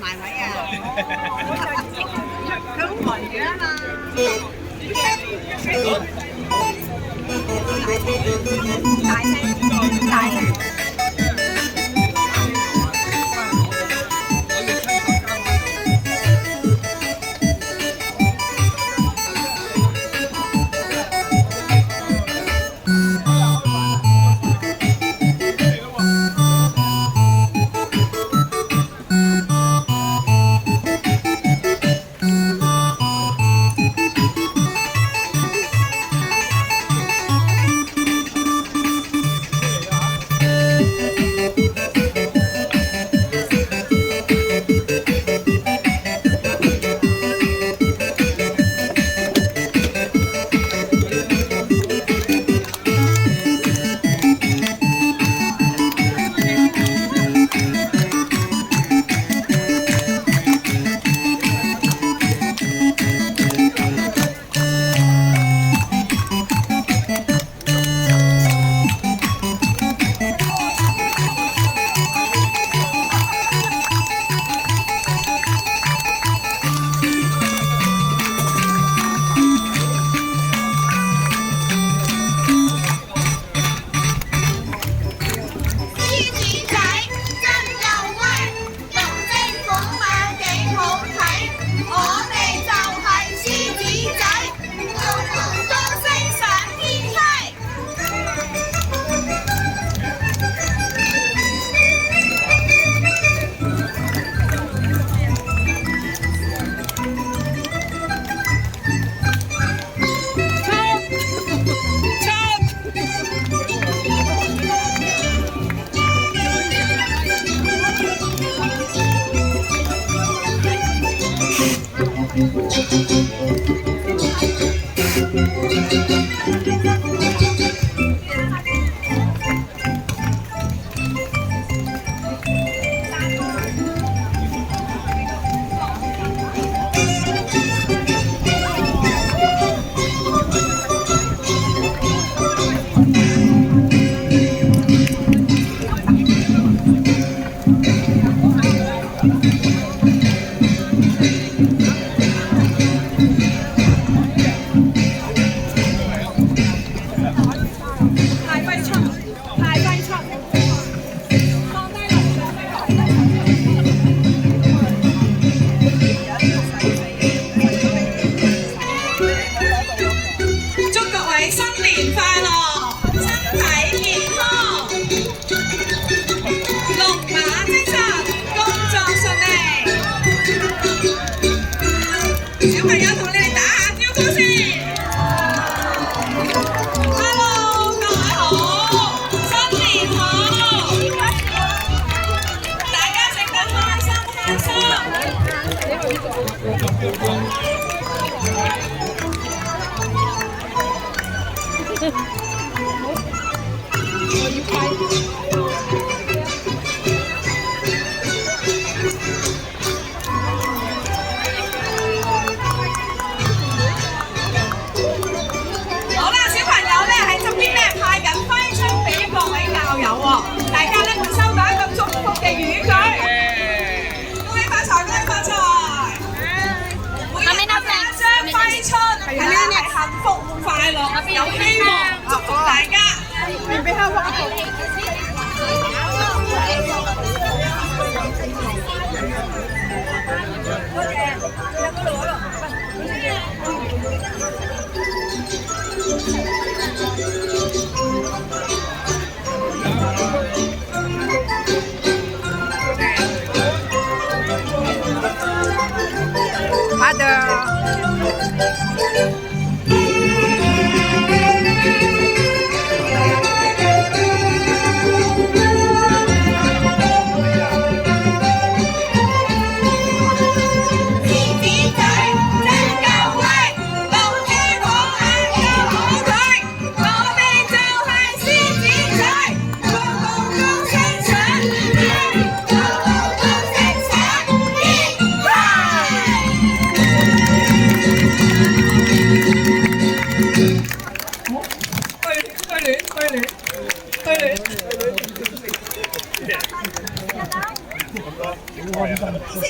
埋位啊！佢好攰㗎嘛。大聲，大聲。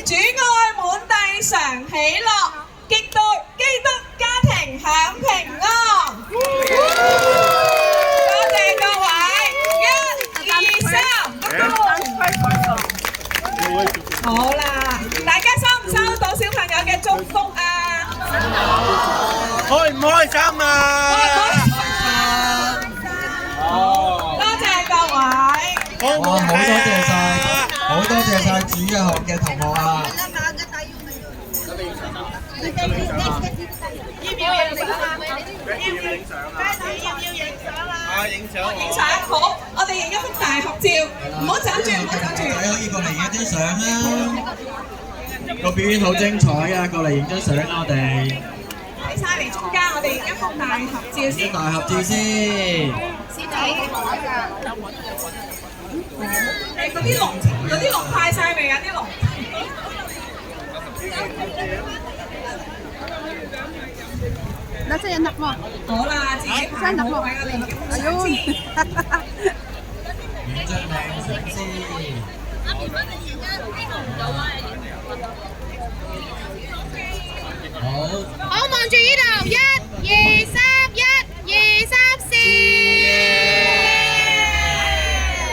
主愛滿地常喜樂，極度基督家庭享平安。多謝各位，1、2、3，好啦，大家收唔收到小朋友嘅祝福啊？開唔開心啊？多謝各位。哇！好多謝晒主日學嘅同學啊！影相影相好，我哋影一幅大合照，唔好走住，唔好走住。可以過嚟影張相啦！個表演好精彩啊！過嚟影張相啊！我哋睇晒嚟中間，我哋影一幅大合照先。大合照先。嗰啲龍派晒未啊？啲龍。那這人得嗎？好啦，自己排好位，我哋影相先。影張靚相先。好。好，望住呢度，1、2、3，1、2、3，笑。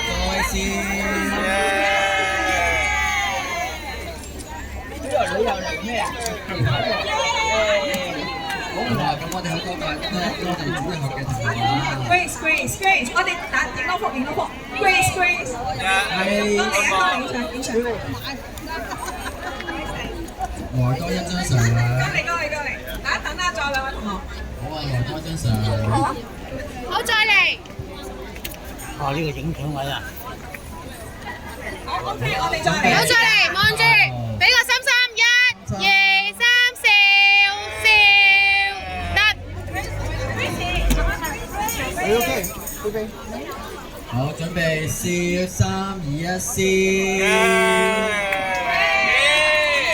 再笑。好啦，咁我哋好多謝主日學嘅同學啊。Grace，我哋影多幅。Grace，係。影相。來多一張相。過嚟，等下再兩位同學。好啊，來多一張相。好，再嚟。呢個影相位啊！好 OK，我哋再嚟。好，再嚟，望住，俾個心心，1、2、3，笑，得。好，準備笑，3、2、1，笑。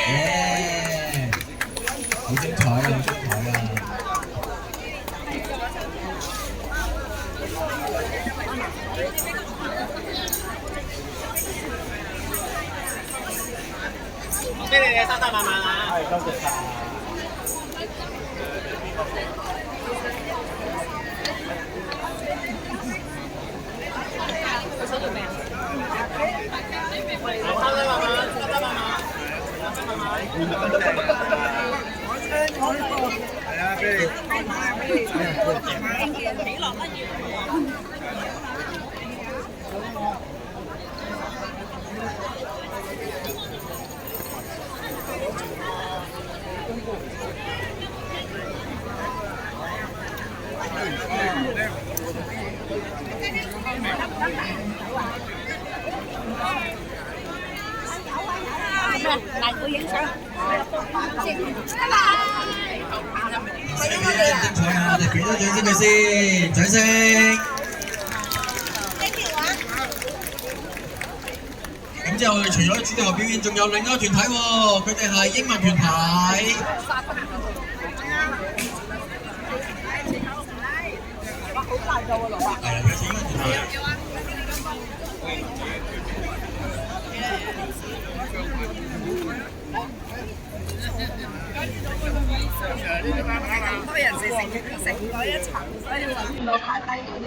耶！好精彩啊！俾你哋收收慢慢啊！係，多謝晒。嚟佢影相。拜拜。精彩啊！我哋俾多掌聲佢先，掌聲。咁之後，除咗主流表演，仲有另一個團體喎，佢哋係英文團體。係啊，佢係英文團體。咁多人成嗰一層，所以就見到排低嗰啲。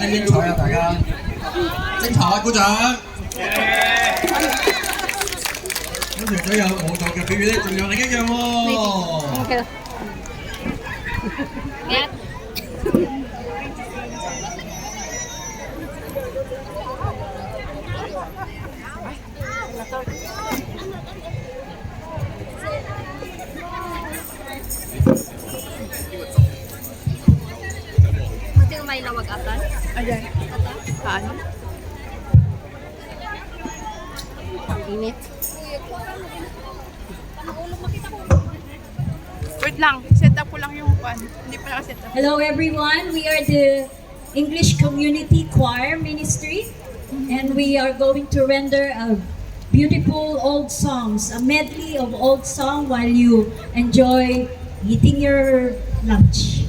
精精彩啊！大家精彩啊！鼓掌！咁除咗有舞蹈嘅表演咧，仲有另一樣喎。Buti may lawag atan. Ayan. Paano? Init. Wait lang. Set up ko lang yung pan. Hindi pa naka-set up. Hello everyone, we are the English Community Choir Ministry and we are going to render a beautiful old songs, a medley of old song while you enjoy eating your lunch.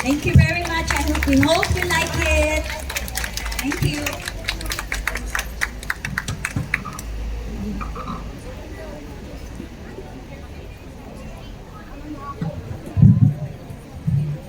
Thank you very much. We hope you like it. Thank you.